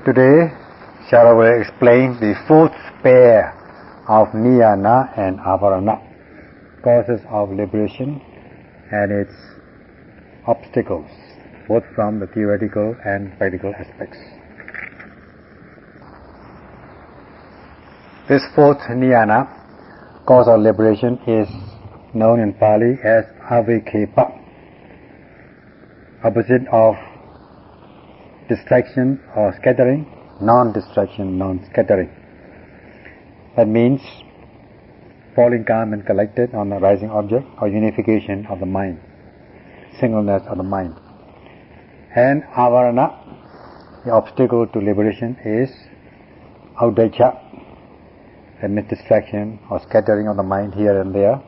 Today, Shara will explain the fourth pair of Niyana and Avarana, causes of liberation and its obstacles, both from the theoretical and practical aspects. This fourth Niyana, cause of liberation, is known in Pali as Avikepa, opposite of distraction or scattering, non-distraction, non-scattering. That means falling calm and collected on a rising object, or unification of the mind, singleness of the mind. And Avarana, the obstacle to liberation, is Audacha, the distraction or scattering of the mind here and there,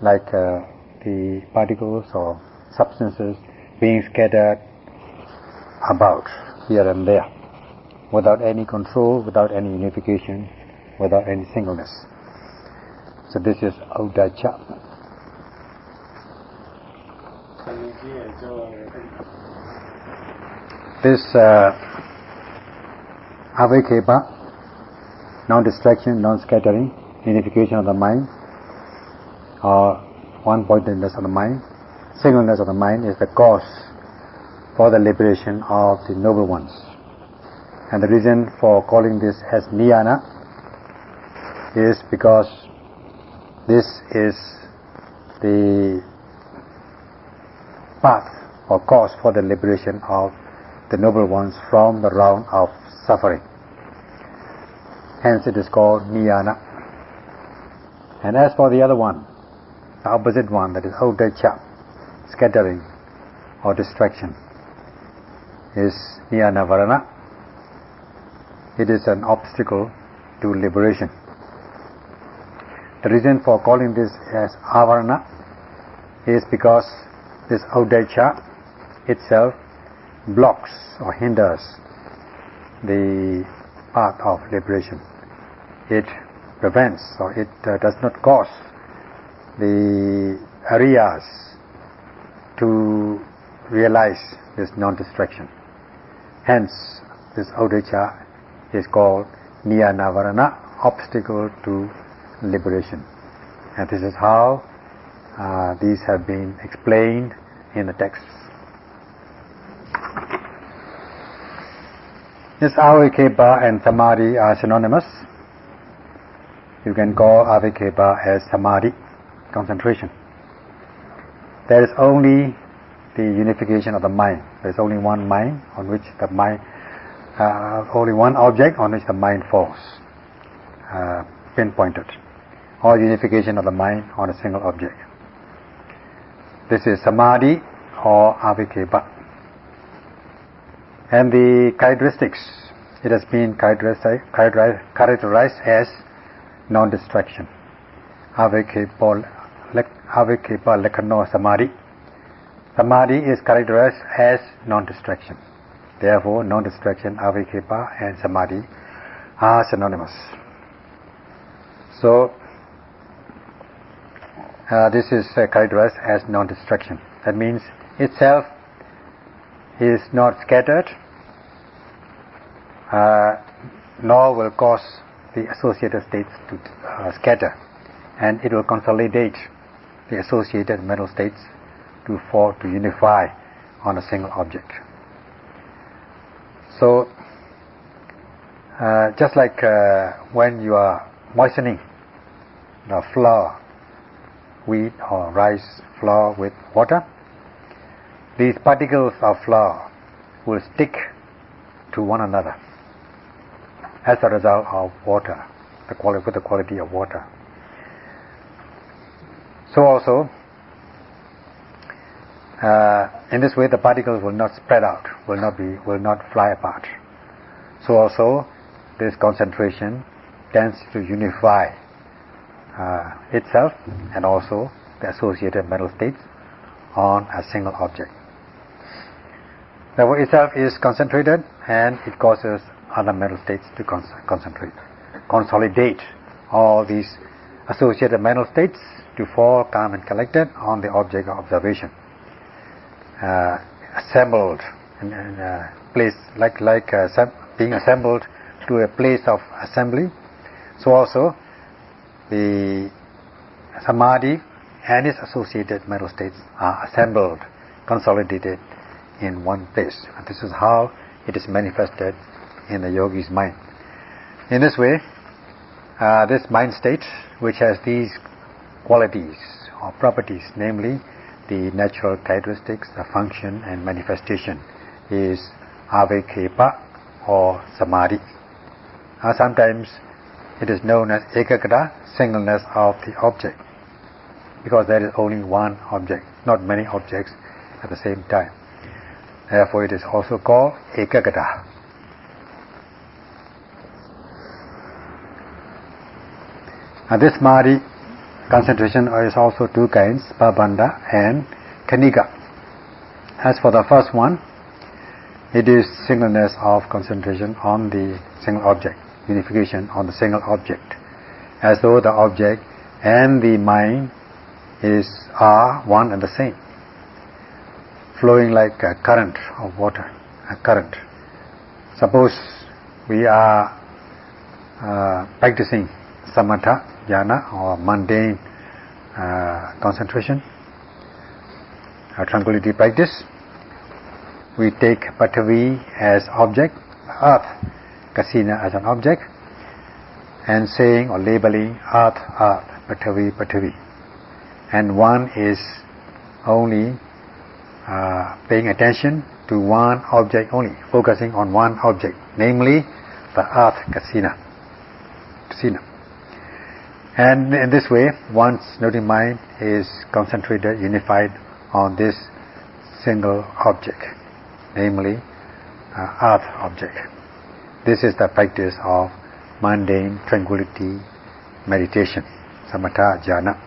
like the particles or substances being scattered about here and there, without any control, without any unification, without any singleness. So this is Audacha. This Avikepa, non-distraction, non-scattering, unification of the mind, or one-pointedness of the mind, singleness of the mind, is the cause for the liberation of the noble ones. And the reason for calling this as Niyana is because this is the path or cause for the liberation of the noble ones from the round of suffering. Hence it is called Niyana. And as for the other one, the opposite one, that is Audacha, scattering or distraction, is Niyana Varana. It is an obstacle to liberation. The reason for calling this as Avarana is because this Audacha itself blocks or hinders the path of liberation. It prevents, or it does not cause the Ariyas to realize this non-distraction. Hence, this Audacha is called Niyana Varana, obstacle to liberation. And this is how these have been explained in the texts. This Avikepa and Samadhi are synonymous. You can call Avikepa as Samadhi, concentration. There is only the unification of the mind. There is only one mind on which the mind, only one object on which the mind falls, pinpointed, or unification of the mind on a single object. This is Samadhi or Avikepa. And the characteristics, it has been characterized as non-distraction. Avikepa Lekhano Samadhi. Samadhi is characterized as non-distraction. Therefore, non-distraction, Avikepa and Samadhi are synonymous. So, this is characterized as non-distraction. That means itself is not scattered, nor will cause the associated states to scatter, and it will consolidate the associated mental states to fall, to unify on a single object. So, just like when you are moistening the flour, wheat or rice flour with water, these particles of flour will stick to one another as a result of water, with the quality of water. So also, in this way, the particles will not spread out, will not fly apart. So also, this concentration tends to unify itself and also the associated mental states on a single object. Therefore, itself is concentrated, and it causes other mental states to consolidate all these associated mental states to fall calm and collected on the object of observation, assembled and place, being assembled to a place of assembly, so also the samadhi and its associated mental states are assembled, consolidated in one place. And this is how it is manifested in the yogi's mind. In this way, this mind state, which has these qualities or properties, namely the natural characteristics, the function and manifestation, is avekepa or samadhi. Sometimes it is known as ekagata, singleness of the object, because there is only one object, not many objects at the same time. Therefore it is also called ekagata. This samadhi concentration is also two kinds, pabandha and khanika. As for the first one, it is singleness of concentration on the single object, unification on the single object, as though the object and the mind are one and the same, flowing like a current of water, a current. Suppose we are practicing samatha, jhana or mundane concentration, a tranquility practice. We take Patavi as object, earth, Kasina as an object, and saying or labeling earth, earth, Patavi, Patavi. And one is only paying attention to one object only, focusing on one object, namely the earth, Kasina. And in this way, one's noting mind is concentrated, unified on this single object, namely earth object. This is the practice of mundane tranquility meditation, samatha jhana.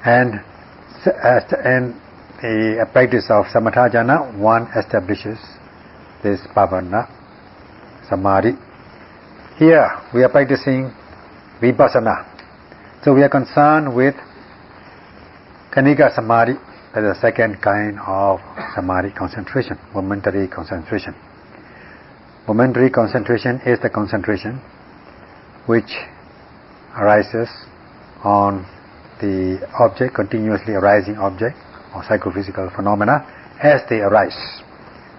And the practice of samatha jhana, one establishes this pavana samadhi. Here we are practicing vipassana, so we are concerned with khanika samadhi, that is the second kind of samadhi concentration, momentary concentration. Momentary concentration is the concentration which arises on the object, continuously arising object or psychophysical phenomena as they arise,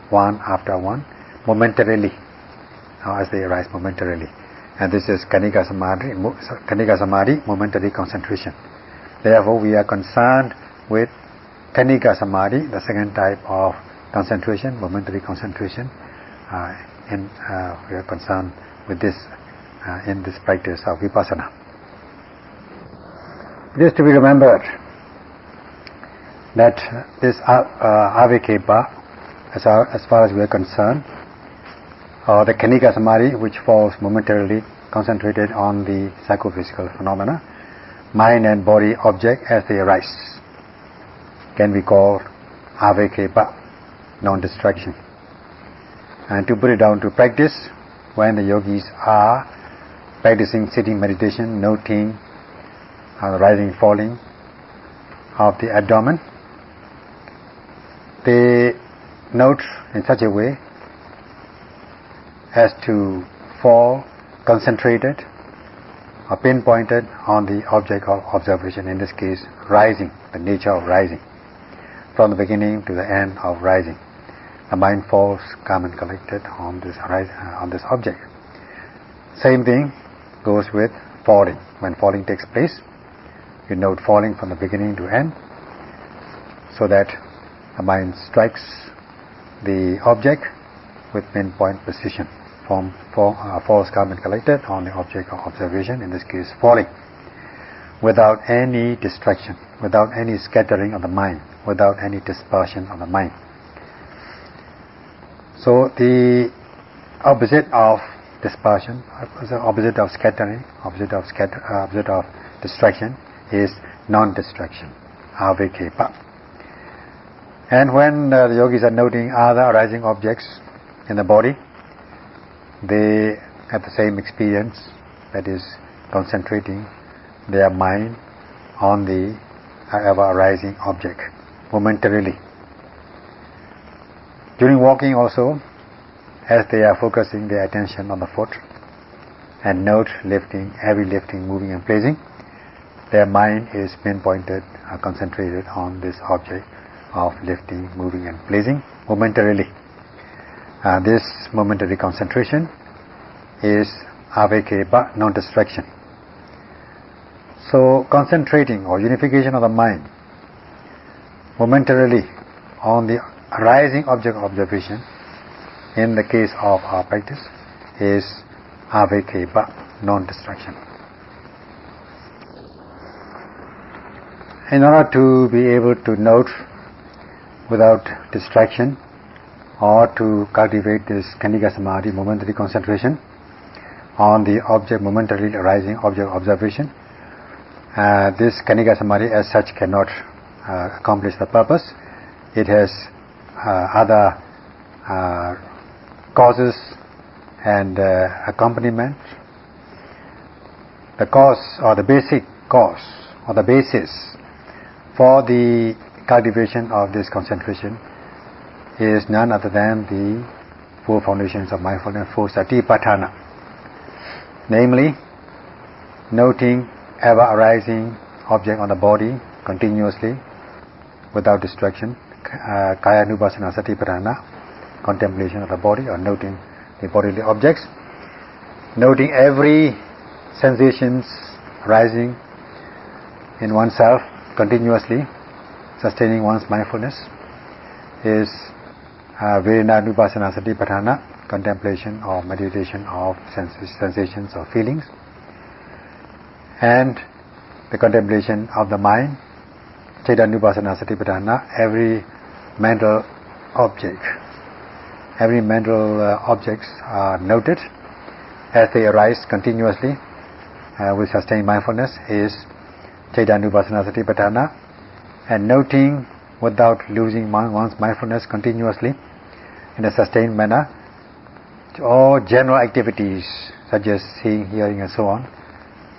one after one, momentarily, as they arise momentarily. And this is khanika samadhi, momentary concentration. Therefore we are concerned with khanika samadhi, the second type of concentration, momentary concentration, and we are concerned with this in this practice of vipassana. It is to be remembered that this avekepa, as far as we are concerned, or the khanika samadhi, which falls momentarily concentrated on the psychophysical phenomena, mind and body object as they arise, can be called avekepa, non-distraction. And to put it down to practice, when the yogis are practicing sitting meditation, noting the rising falling of the abdomen, they note in such a way as to fall concentrated or pinpointed on the object of observation, in this case rising, the nature of rising, from the beginning to the end of rising. The mind falls calm and collected on this object. Same thing goes with falling. When falling takes place, you note falling from the beginning to end, so that the mind strikes the object with pinpoint precision. Falls calm and collected on the object of observation, in this case falling, without any distraction, without any scattering of the mind, without any dispersion of the mind. So the opposite of dispersion, opposite of scattering, opposite of distraction is non-distraction, avekepa. And when the yogis are noting other arising objects in the body, they have the same experience, that is concentrating their mind on the ever arising object momentarily. During walking also, as they are focusing their attention on the foot and note lifting, heavy lifting, moving and placing, their mind is pinpointed, concentrated on this object of lifting, moving and placing momentarily. This momentary concentration is avekeba, non-distraction. So concentrating or unification of the mind momentarily on the arising object of observation in the case of our practice is avekeba, non-distraction. In order to be able to note without distraction or to cultivate this Khanika Samadhi, momentary concentration on the object, momentarily arising object observation, this Khanika Samadhi as such cannot accomplish the purpose. It has other causes and accompaniment. The cause or the basic cause or the basis for the cultivation of this concentration is none other than the four foundations of mindfulness, four satipatthana, namely noting ever arising object on the body continuously without distraction, kaya nupassana satipatthana, contemplation of the body or noting the bodily objects, noting every sensations arising in oneself continuously, sustaining one's mindfulness is Vedana Nupassana Satipatthana, contemplation or meditation of sensations or feelings, and the contemplation of the mind, Chitta Nupassana Satipatthana, every mental object. Every mental objects are noted as they arise continuously with sustained mindfulness is Chitta Nupassana Satipatthana, and noting without losing one's mindfulness continuously in a sustained manner all general activities such as seeing, hearing and so on,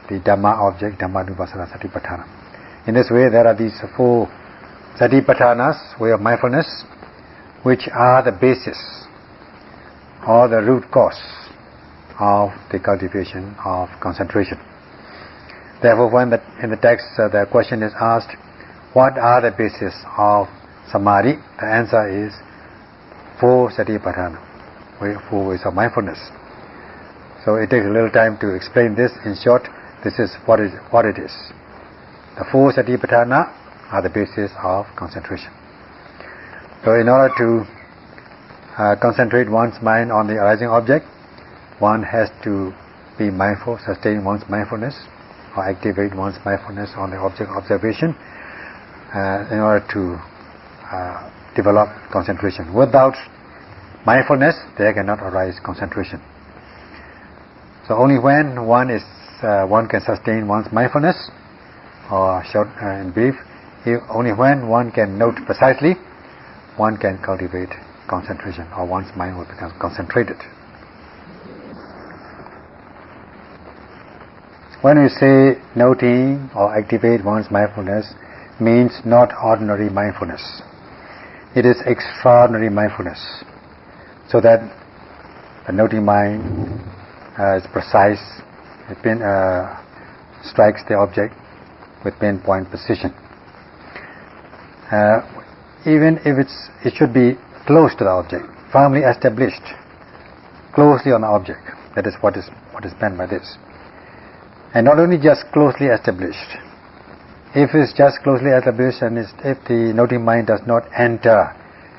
the Dhamma object, Dhamma Nupassana Satipatthana. In this way there are these four Satipatthanas, way of mindfulness, which are the basis or the root cause of the cultivation of concentration. Therefore, when in the text the question is asked, what are the basis of samadhi? The answer is four satipatthana, four ways of mindfulness. So it takes a little time to explain this. In short, this is what it is. The four satipatthana are the basis of concentration. So in order to concentrate one's mind on the arising object, one has to be mindful, sustain one's mindfulness, or activate one's mindfulness on the object observation in order to develop concentration. Without mindfulness, there cannot arise concentration. So only when one can sustain one's mindfulness, or short in brief, only when one can note precisely, one can cultivate concentration, or one's mind will become concentrated. When we say noting or activate one's mindfulness, means not ordinary mindfulness. It is extraordinary mindfulness, so that the noting mind is precise, it strikes the object with pinpoint precision. Even if it should be close to the object, firmly established, closely on the object. That is what is meant by this. And not only just closely established. If it's just closely established and if the noting mind does not enter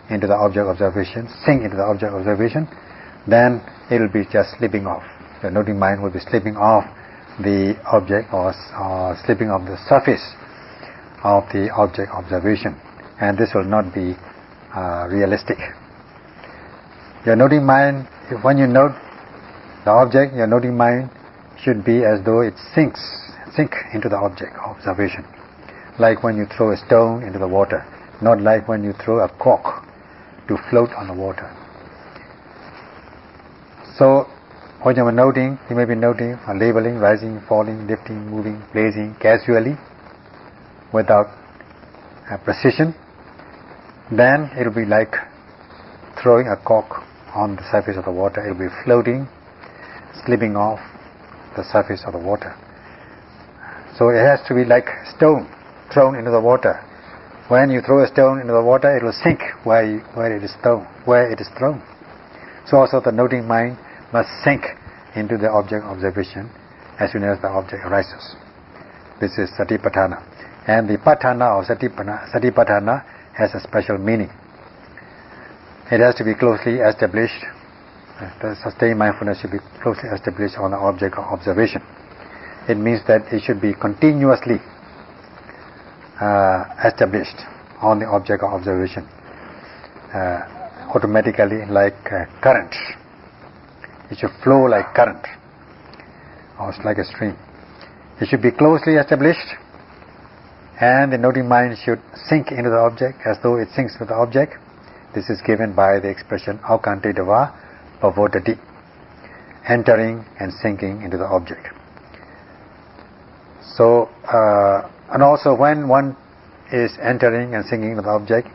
into the object observation, sink into the object observation, then it will be just slipping off. The noting mind will be slipping off the object or slipping off the surface of the object observation, and this will not be realistic. Your noting mind, when you note the object, your noting mind should be as though it sink into the object observation, like when you throw a stone into the water, not like when you throw a cork to float on the water. So when you are noting, you may be noting or labeling, rising, falling, lifting, moving, placing casually without precision. Then it will be like throwing a cork on the surface of the water, it will be floating, slipping off the surface of the water. So it has to be like stone thrown into the water. When you throw a stone into the water, it will sink where it is thrown. So also the noting mind must sink into the object observation as soon as the object arises. This is Satipatthana. And the Patthana of Satipatthana has a special meaning. It has to be closely established. The sustained mindfulness should be closely established on the object of observation. It means that it should be continuously established on the object of observation, automatically like current. It should flow like current, or like a stream. It should be closely established, and the noting mind should sink into the object as though it sinks with the object. This is given by the expression Aukante Dava Pavodati, entering and sinking into the object. So, and also when one is entering and sinking into the object,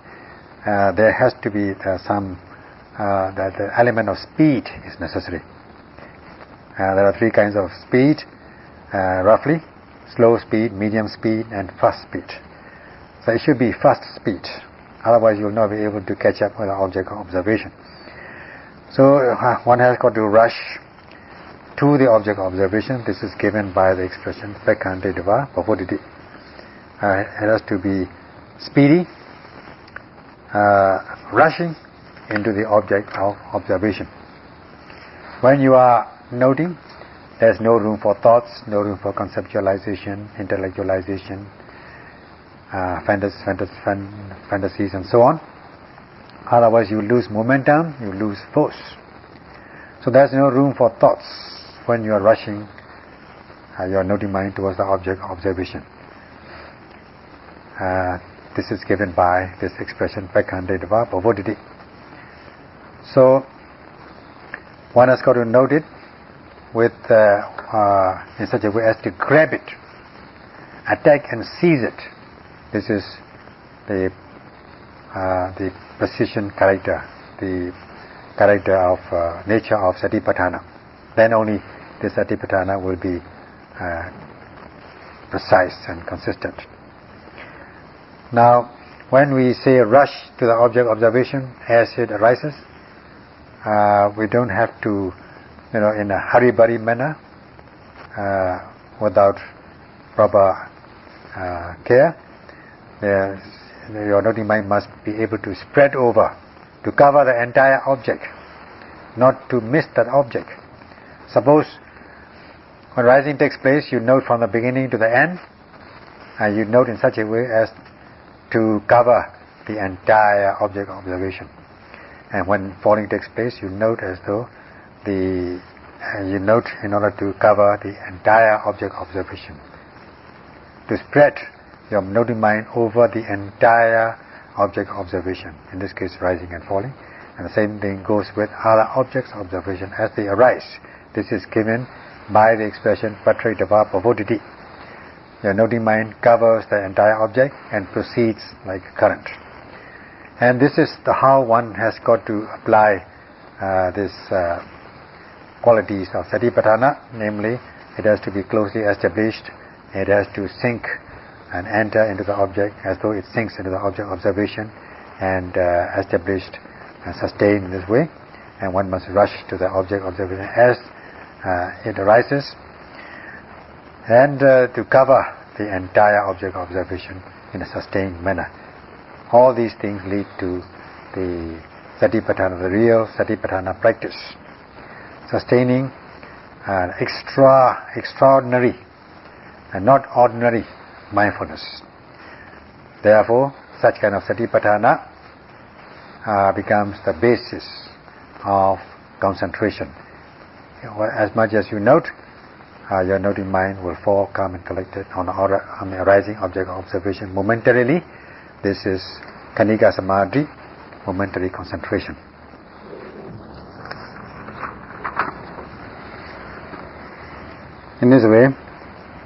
there has to be that the element of speed is necessary. There are three kinds of speed, roughly: slow speed, medium speed, and fast speed. So it should be fast speed, otherwise you will not be able to catch up with the object of observation. So one has got to rush to the object of observation. This is given by the expression Pekkante Dava Pavoditi. It has to be speedy, rushing into the object of observation. When you are noting, there's no room for thoughts, no room for conceptualization, intellectualization, fantasies and so on. Otherwise you lose momentum, you lose force. So there's no room for thoughts when you are rushing your noting mind towards the object of observation. This is given by this expression Pekkante Dava Pavoditi. So one has got to note it with in such a way as to grab it, attack and seize it. This is the precision character, the character of nature of Satipatthana. Then only the Satipatthana will be precise and consistent. Now, when we say rush to the object observation as it arises, we don't have to, in a hurry-burry manner, without proper care. Your noting mind must be able to spread over, to cover the entire object, not to miss that object. Suppose when rising takes place, you note from the beginning to the end, and you note in such a way as to cover the entire object of observation. And when falling takes place, you note as though you note in order to cover the entire object of observation, to spread your noting mind over the entire object of observation, in this case rising and falling. And the same thing goes with other objects of observation as they arise. This is given by the expression Patre Dava Pavoditi. Your noting mind covers the entire object and proceeds like a current. And this is how one has got to apply these qualities of Satipatthana, namely, it has to be closely established, it has to sink and enter into the object as though it sinks into the object observation, and established and sustained in this way. And one must rush to the object observation as it arises, and to cover the entire object observation in a sustained manner. All these things lead to the Satipatthana, the real Satipatthana practice, sustaining extraordinary and not ordinary mindfulness. Therefore, such kind of Satipatthana becomes the basis of concentration. As much as you note, your noting mind will fall calm and collected on the arising object of observation momentarily. This is Khanika Samadhi, momentary concentration. In this way,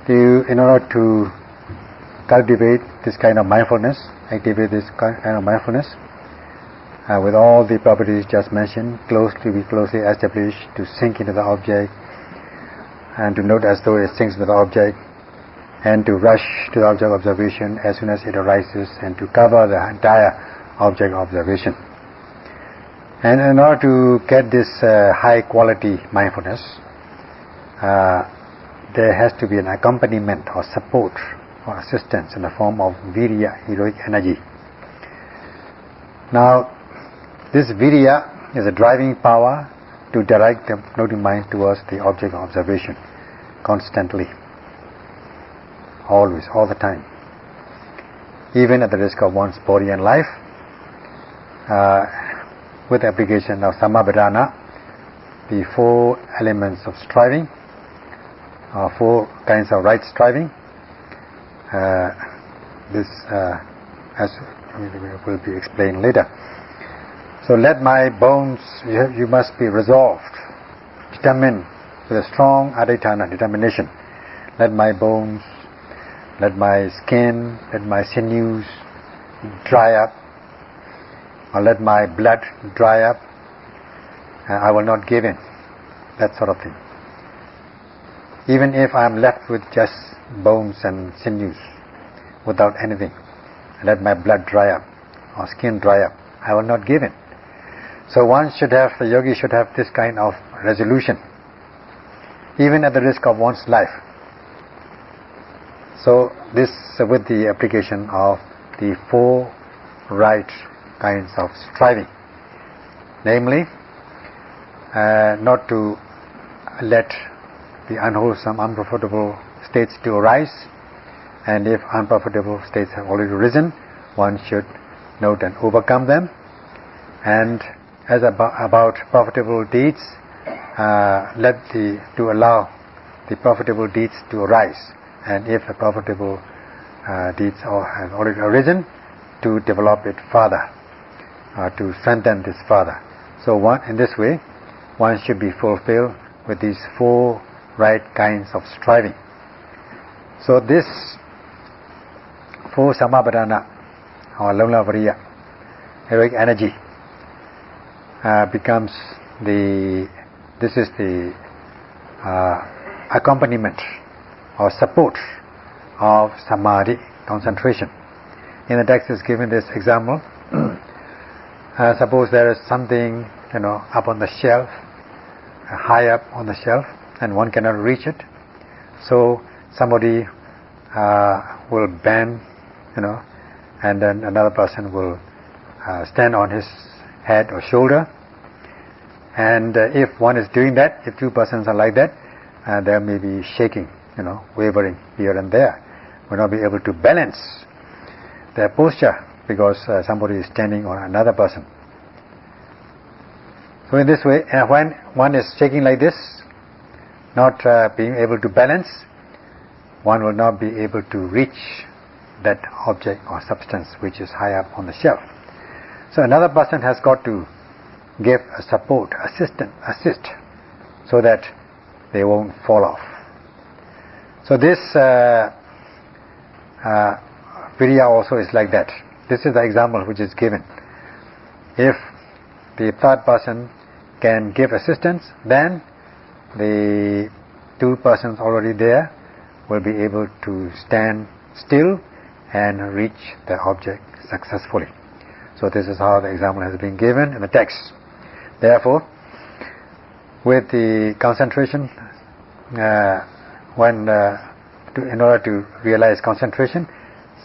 in order to cultivate this kind of mindfulness, activate this kind of mindfulness, with all the properties just mentioned, be closely established to sink into the object and to note as though it sinks into the object, and to rush to the object observation as soon as it arises, and to cover the entire object observation. And in order to get this high quality mindfulness, there has to be an accompaniment or support or assistance in the form of virya, heroic energy. Now, this virya is a driving power to direct the noting mind towards the object of observation constantly, always, all the time, even at the risk of one's body and life, with the application of samabhidana, the 4 elements of striving, 4 kinds of right striving. This as will be explained later. So let my bones, you must be resolved, determined, with a strong adhitthana, determination. Let my bones, let my skin, let my sinews dry up, or let my blood dry up, and I will not give in. That sort of thing. Even if I am left with just bones and sinews, without anything, let my blood dry up, or skin dry up, I will not give in. So the yogi should have this kind of resolution, even at the risk of one's life. So this with the application of the 4 right kinds of striving, namely, not to let the unwholesome, unprofitable states to arise, and if unprofitable states have already risen, one should note and overcome them. And as about profitable deeds, to allow the profitable deeds to arise, and if the profitable deeds have already arisen, to develop it further, to strengthen this further. So in this way, one should be fulfilled with these 4 right kinds of striving. So this 4 samabhidana, or lamlavariya, heroic energy, becomes the accompaniment or support of samadhi, concentration. In the text is given this example. Suppose there is something, up on the shelf, high up on the shelf, and one cannot reach it. So somebody will bend, and then another person will stand on his head or shoulder. And if one is doing that, if 2 persons are like that, there may be shaking, wavering here and there. Will not be able to balance their posture because somebody is standing on another person. So in this way, when one is shaking like this, not being able to balance, one will not be able to reach that object or substance which is high up on the shelf. So another person has got to give a support, assist, so that they won't fall off. So this virya also is like that. This is the example which is given. If the 3rd person can give assistance, then the 2 persons already there will be able to stand still and reach the object successfully. So this is how the example has been given in the text. Therefore, with the concentration, in order to realize concentration,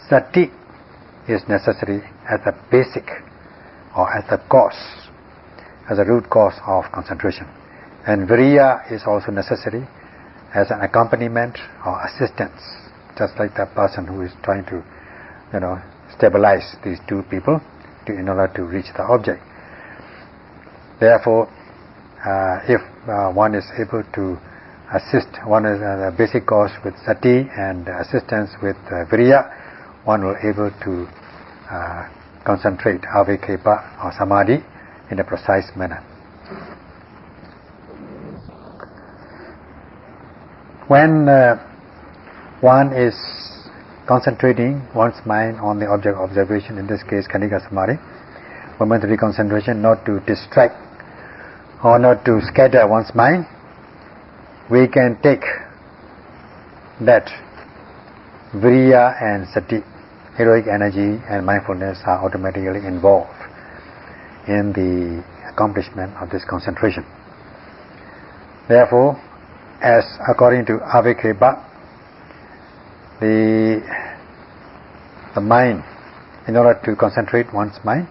sati is necessary as a basic, or as a cause, as a root cause of concentration. And virya is also necessary as an accompaniment or assistance, just like that person who is trying to, stabilize these 2 people in order to reach the object. Therefore, if one is able to assist, one is the basic cause with sati and assistance with virya, one will able to concentrate avekhepa or samadhi in a precise manner. When one is concentrating one's mind on the object of observation, in this case Khanika Samadhi, momentary concentration, not to distract or not to scatter one's mind, we can take that viriya and sati, heroic energy and mindfulness are automatically involved in the accomplishment of this concentration. Therefore, as according to Avikhepa, the mind, in order to concentrate one's mind,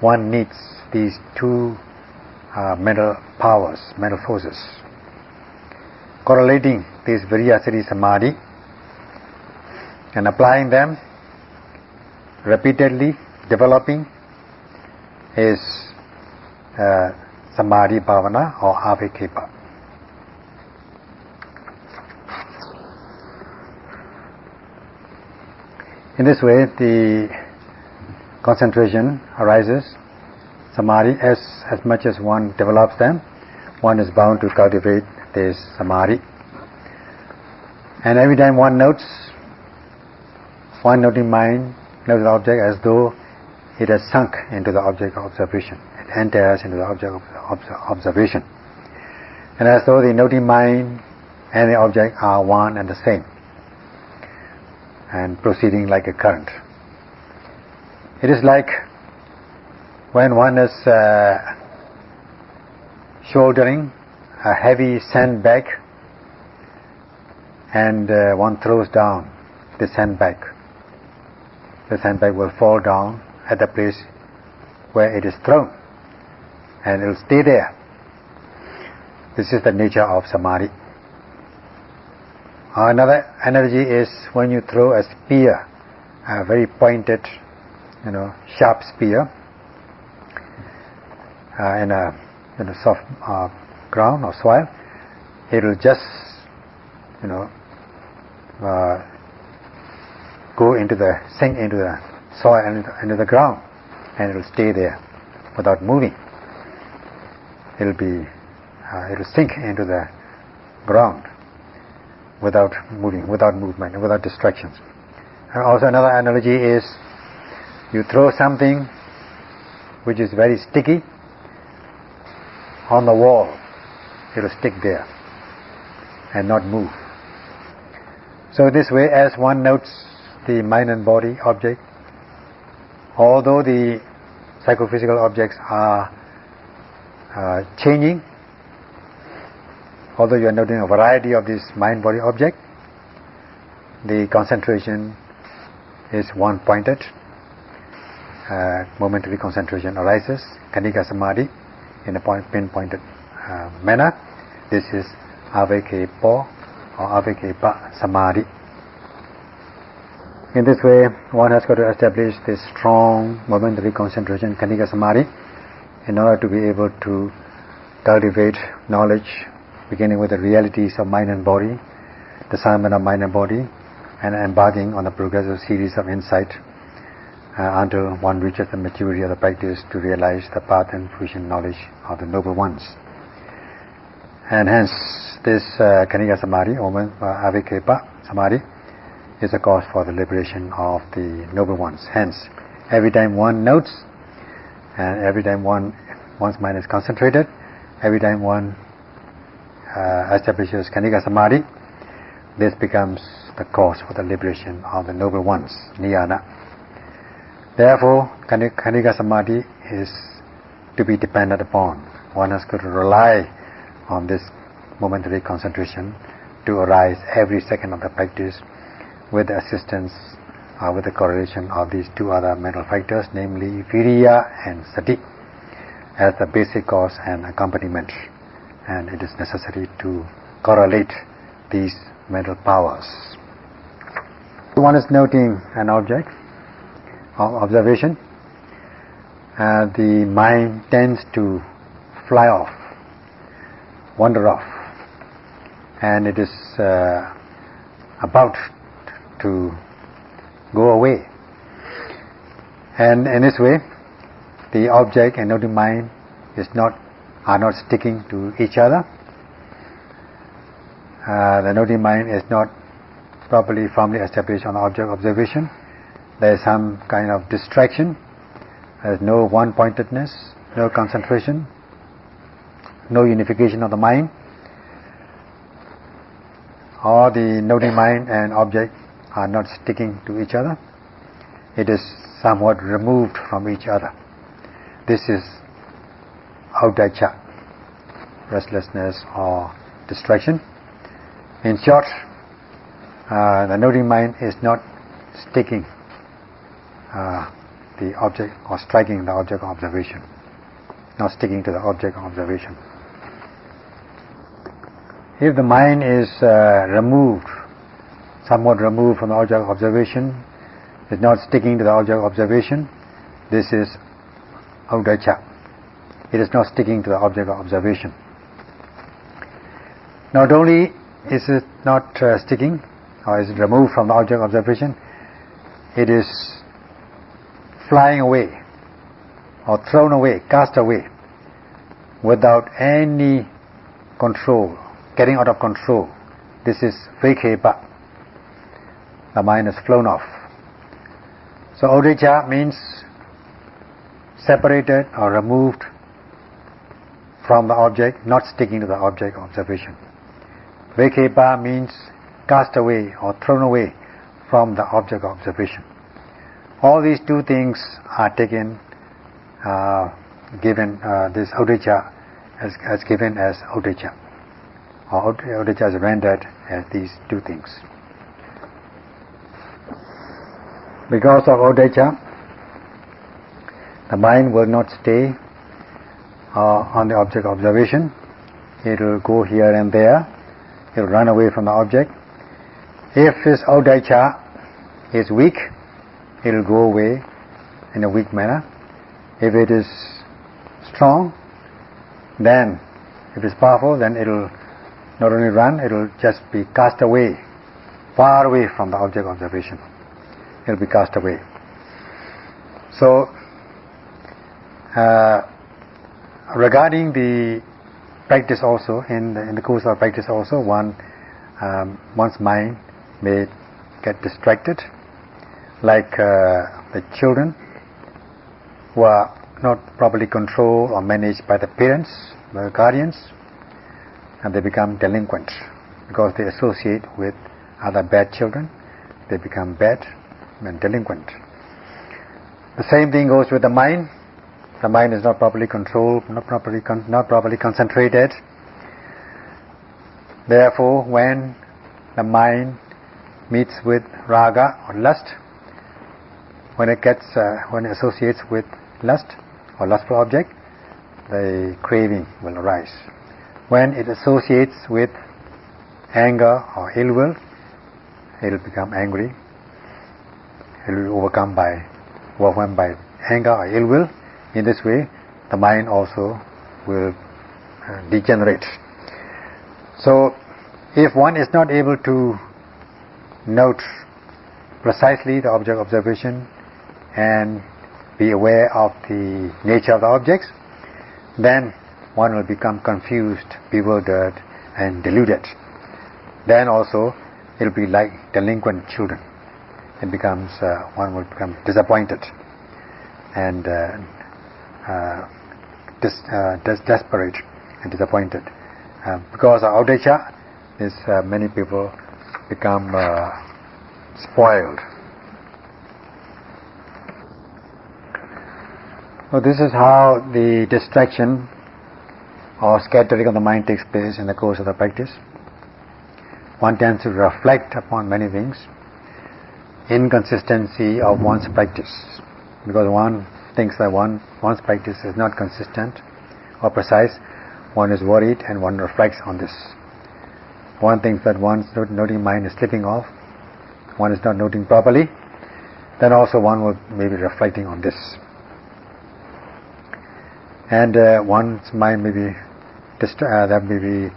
one needs these two mental powers, mental forces. Correlating this viriya, sati, samadhi and applying them repeatedly, developing is samadhi bhavana or avikhepa. In this way, the concentration arises, samadhi, as much as one develops them, one is bound to cultivate this samadhi. And every time one notes, one noting mind notes the object as though it has sunk into the object of observation. It enters into the object of observation. And as though the noting mind and the object are one and the same, and proceeding like a current. It is like when one is shouldering a heavy sandbag and one throws down the sandbag. The sandbag will fall down at the place where it is thrown, and it will stay there. This is the nature of samadhi. Another analogy is when you throw a spear, a very pointed, sharp spear, in a soft ground or soil. It will just, sink into the soil and into the ground, and it will stay there without moving. It will sink into the ground without moving, without movement, without distractions. And also another analogy is you throw something which is very sticky on the wall. It will stick there and not move. So this way, as one notes the mind and body object, although the psychophysical objects are changing, although you are noting a variety of these mind-body objects, the concentration is one-pointed. Momentary concentration arises, Khanika Samadhi, in a pinpointed manner. This is Avikhepa or Avikhepa Samadhi. In this way, one has got to establish this strong momentary concentration, Khanika Samadhi, in order to be able to cultivate knowledge, beginning with the realities of mind and body, discernment of mind and body, and embarking on a progressive series of insight until one reaches the maturity of the practice to realize the path and fruition knowledge of the Noble Ones. And hence, this Khanika Samadhi, or Avikhepa Samadhi, is a cause for the liberation of the Noble Ones. Hence, every time one notes, and every time one's mind is concentrated, every time one establishes Khanika Samadhi, this becomes the cause for the liberation of the Noble Ones, Niyana. Therefore, Khanika Samadhi is to be depended upon. One has got to rely on this momentary concentration to arise every second of the practice with the assistance, with the correlation of these two other mental factors, namely viriya and sati, as the basic cause and accompaniment. And it is necessary to correlate these mental powers. One is noting an object of observation, the mind tends to fly off, wander off, and it is about to go away. And in this way, the object and noting mind are not sticking to each other. The noting mind is not properly firmly established on the object observation. There is some kind of distraction There's no one-pointedness, no concentration, no unification of the mind. All the noting mind and object are not sticking to each other. It is somewhat removed from each other. This is Uddhacca, restlessness or distraction. In short, the noting mind is not sticking the object or striking the object of observation, not sticking to the object of observation. If the mind is removed, somewhat removed from the object of observation, is not sticking to the object of observation, this is Uddhacca. It is not sticking to the object of observation. Not only is it not sticking, or is it removed from the object of observation, it is flying away, or thrown away, cast away, without any control, getting out of control. This is Vikhepa. The mind has flown off. So Uddhacca means separated or removed from the object, not sticking to the object of observation. Vikhepa means cast away or thrown away from the object of observation. All these two things are taken, given, this Uddhacca as given as Uddhacca. Or Uddhacca is rendered as these two things. Because of Uddhacca, the mind will not stay on the object of observation. It will go here and there. It will run away from the object. If this Uddhacca is weak, it will go away in a weak manner. If it is strong, then, if it is powerful, then it will not only run, it will just be cast away, far away from the object of observation. It will be cast away. So, regarding the practice also, in the course of practice also, one's mind may get distracted, like the children who are not properly controlled or managed by the parents, by the guardians, and they become delinquent because they associate with other bad children. They become bad and delinquent. The same thing goes with the mind. The mind is not properly controlled, not properly concentrated. Therefore, when the mind meets with raga or lust, when it associates with lust or lustful object, the craving will arise. When it associates with anger or ill will, it will become angry. It will be overwhelmed by anger or ill will. In this way, the mind also will degenerate. So, if one is not able to note precisely the object of observation and be aware of the nature of the objects, then one will become confused, bewildered and deluded. Then also it will be like delinquent children. It becomes, one will become disappointed and desperate and disappointed. Because of Uddhacca, many people become spoiled. So this is how the distraction or scattering of the mind takes place in the course of the practice. One tends to reflect upon many things. Inconsistency of one's practice, because one thinks that one's practice is not consistent or precise. One is worried and one reflects on this. One thinks that one's noting mind is slipping off, one is not noting properly, then also one will maybe reflecting on this. And one's mind may be that may be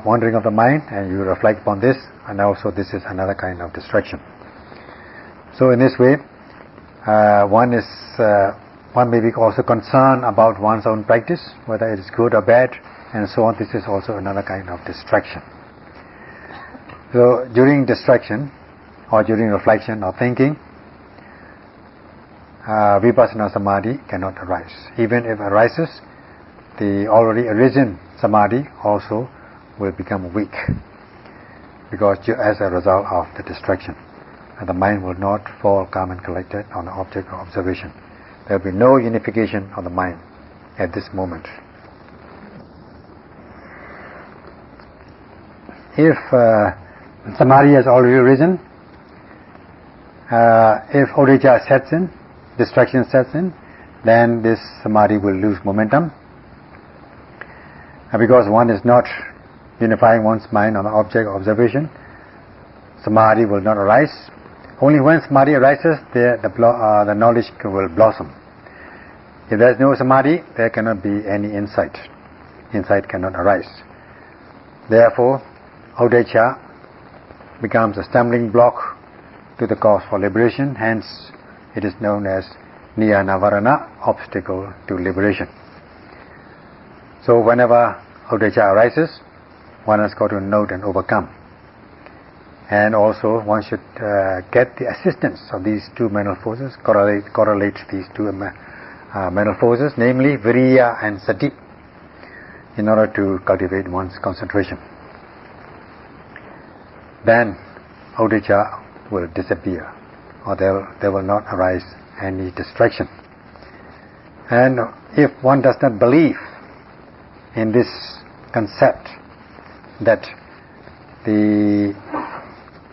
wandering of the mind, and you reflect upon this, and also this is another kind of distraction. So in this way, one may be also concerned about one's own practice, whether it is good or bad, and so on. This is also another kind of distraction. So during distraction, or during reflection or thinking, vipassana samadhi cannot arise. Even if arises, the already arisen samadhi also will become weak, because as a result of the distraction, the mind will not fall calm and collected on the object of observation. There will be no unification of the mind at this moment. If samadhi has already arisen, if odicca sets in, distraction sets in, then this samadhi will lose momentum, because one is not unifying one's mind on the object of observation. Samadhi will not arise. Only when samadhi arises, the knowledge will blossom. If there is no samadhi, there cannot be any insight. Insight cannot arise. Therefore, odicca becomes a stumbling block to the cause for liberation. Hence, it is known as Niyanavarana, obstacle to liberation. So whenever odicca arises, one has got to note and overcome. And also one should get the assistance of these two mental forces, correlate these two mental forces, namely viriya and sati, in order to cultivate one's concentration. Then odicca will disappear, or there will not arise any distraction. And if one does not believe in this concept that the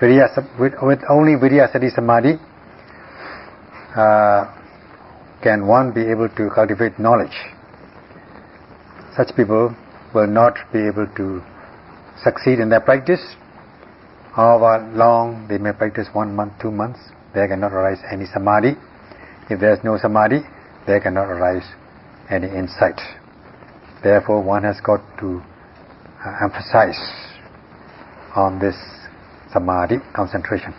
with only viriya sati samadhi can one be able to cultivate knowledge, such people will not be able to succeed in their practice. However long they may practice 1 month, 2 months, there cannot arise any samadhi. If there is no samadhi, there cannot arise any insight. Therefore, one has got to emphasize on this samadhi concentration.